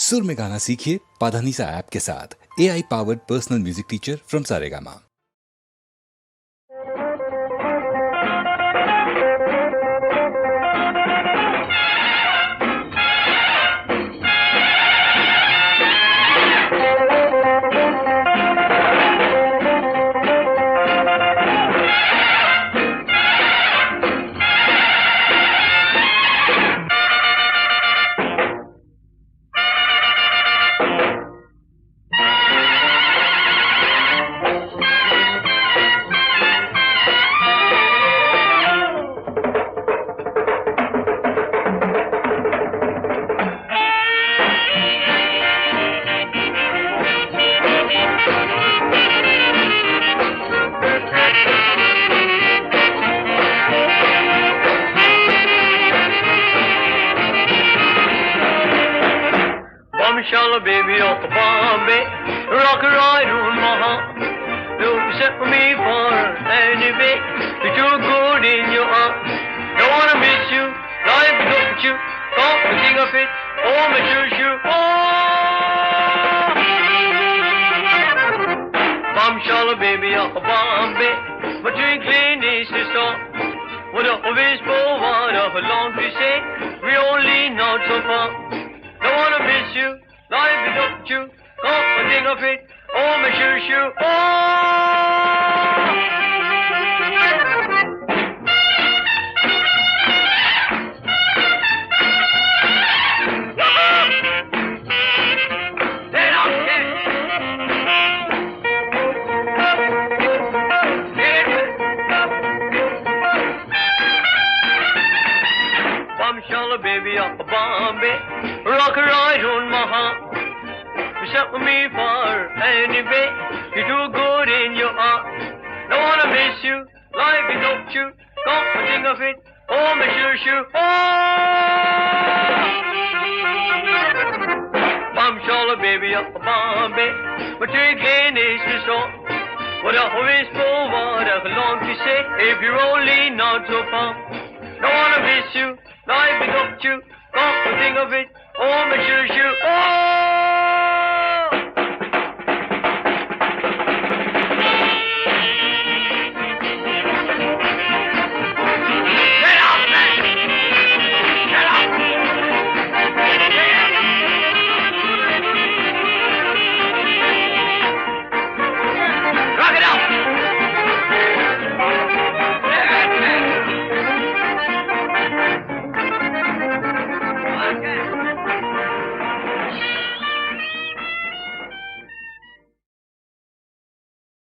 सुर में गाना सीखिए पाधानीसा ऐप के साथ AI powered personal music teacher from Saregama. Shallow baby off of Bombay, rock and ride on my heart. You set for me for any bit, but you're good in your heart. Don't wanna miss you, life without you, can't think of it, oh my shoo, oh. Bomb shallow baby off of Bombay, but twinkling is the star. What a whisper, what a long to say, we only not so far. Don't wanna miss you. Life without you, can't think of it, oh my shoo, oh. Shallow baby up Bombay, rock and ride on my heart. You set with me for any bit, you're too good in your heart. Don't wanna miss you, life without you, can't think of it, oh my shoo, oh. I'm shallow baby up Bombay, but again is the song. What a whisper, what a long to say, if you're only not so far. Don't wanna miss you, life without you, can't think of it, oh my shoo,